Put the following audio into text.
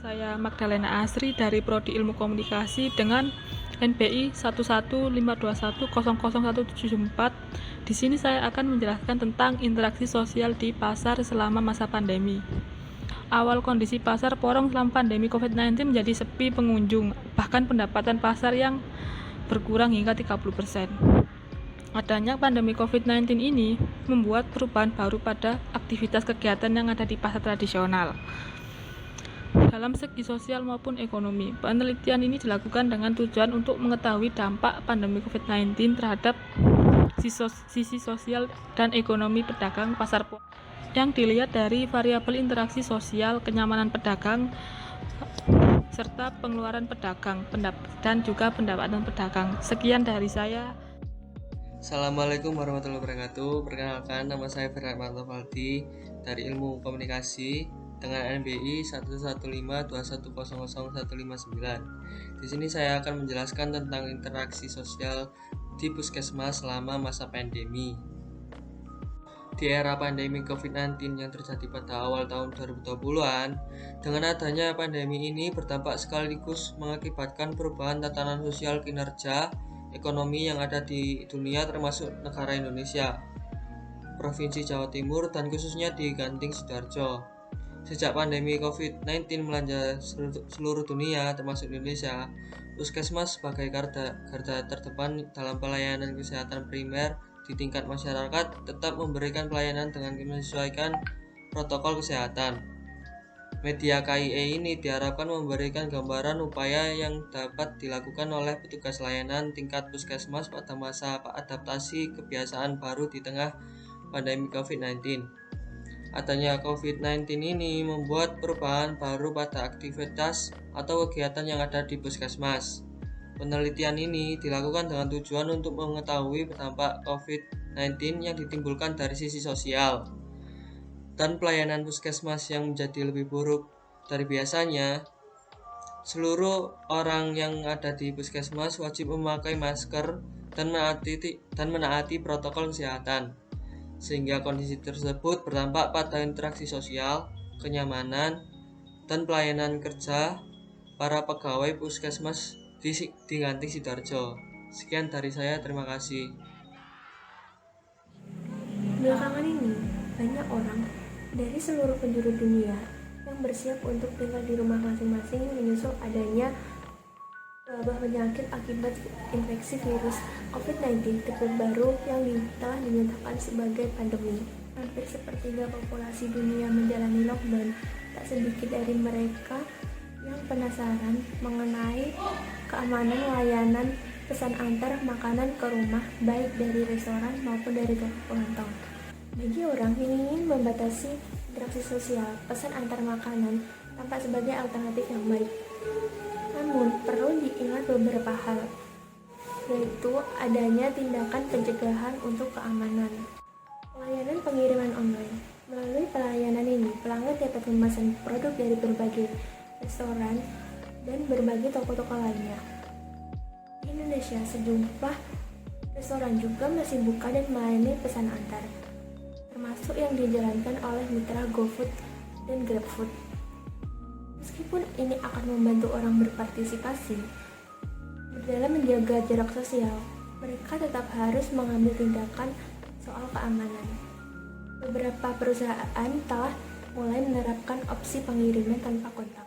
Saya Magdalena Asri dari Prodi Ilmu Komunikasi dengan NPI 11521000174. Di sini saya akan menjelaskan tentang interaksi sosial di pasar selama masa pandemi. Awal kondisi pasar porong selama pandemi COVID-19 menjadi sepi pengunjung, bahkan pendapatan pasar yang berkurang hingga 30%. Adanya pandemi COVID-19 ini membuat perubahan baru pada aktivitas kegiatan yang ada di pasar tradisional. Dalam segi sosial maupun ekonomi, penelitian ini dilakukan dengan tujuan untuk mengetahui dampak pandemi COVID-19 terhadap sisi sosial dan ekonomi pedagang pasar yang dilihat dari variabel interaksi sosial, kenyamanan pedagang, serta pengeluaran pedagang dan juga pendapatan pedagang. Sekian dari saya. Assalamualaikum warahmatullahi wabarakatuh. Perkenalkan, nama saya Firman Faldi dari Ilmu Komunikasi dengan NBI 11521000159. Di sini saya akan menjelaskan tentang interaksi sosial di puskesmas selama masa pandemi. Di era pandemi COVID-19 yang terjadi pada awal tahun 2020-an, dengan adanya pandemi ini berdampak sekaligus mengakibatkan perubahan tatanan sosial kinerja ekonomi yang ada di dunia termasuk negara Indonesia, Provinsi Jawa Timur, dan khususnya di Ganting Sidoarjo. Sejak pandemi COVID-19 melanda seluruh dunia termasuk Indonesia, puskesmas sebagai garda terdepan dalam pelayanan kesehatan primer di tingkat masyarakat tetap memberikan pelayanan dengan menyesuaikan protokol kesehatan. Media KIE ini diharapkan memberikan gambaran upaya yang dapat dilakukan oleh petugas layanan tingkat puskesmas pada masa adaptasi kebiasaan baru di tengah pandemi COVID-19. Adanya COVID-19 ini membuat perubahan baru pada aktivitas atau kegiatan yang ada di puskesmas. Penelitian ini dilakukan dengan tujuan untuk mengetahui dampak COVID-19 yang ditimbulkan dari sisi sosial dan pelayanan puskesmas yang menjadi lebih buruk dari biasanya. Seluruh orang yang ada di puskesmas wajib memakai masker dan menaati protokol kesehatan, sehingga kondisi tersebut berdampak pada interaksi sosial, kenyamanan, dan pelayanan kerja para pegawai puskesmas di Ganting Sidoarjo. Sekian dari saya, terima kasih. Belakangan ini, banyak orang dari seluruh penjuru dunia yang bersiap untuk tinggal di rumah masing-masing menyusul adanya wabah penyakit akibat infeksi virus COVID-19 tipe baru yang telah dinyatakan sebagai pandemi. Hampir sepertiga populasi dunia menjalani lockdown. Tak sedikit dari mereka yang penasaran mengenai keamanan layanan pesan antar makanan ke rumah, baik dari restoran maupun dari toko pengantong. Bagi orang yang ingin membatasi interaksi sosial, pesan antar makanan tampak sebagai alternatif yang baik. Namun, perlu diingat beberapa hal, yaitu adanya tindakan pencegahan untuk keamanan. Pelayanan pengiriman online. Melalui pelayanan ini, pelanggan dapat memesan produk dari berbagai restoran dan berbagai toko-toko lainnya. Di Indonesia, sejumlah restoran juga masih buka dan melayani pesan antar, termasuk yang dijalankan oleh mitra GoFood dan GrabFood. Meskipun ini akan membantu orang berpartisipasi dalam menjaga jarak sosial, mereka tetap harus mengambil tindakan soal keamanan. Beberapa perusahaan telah mulai menerapkan opsi pengiriman tanpa kontak.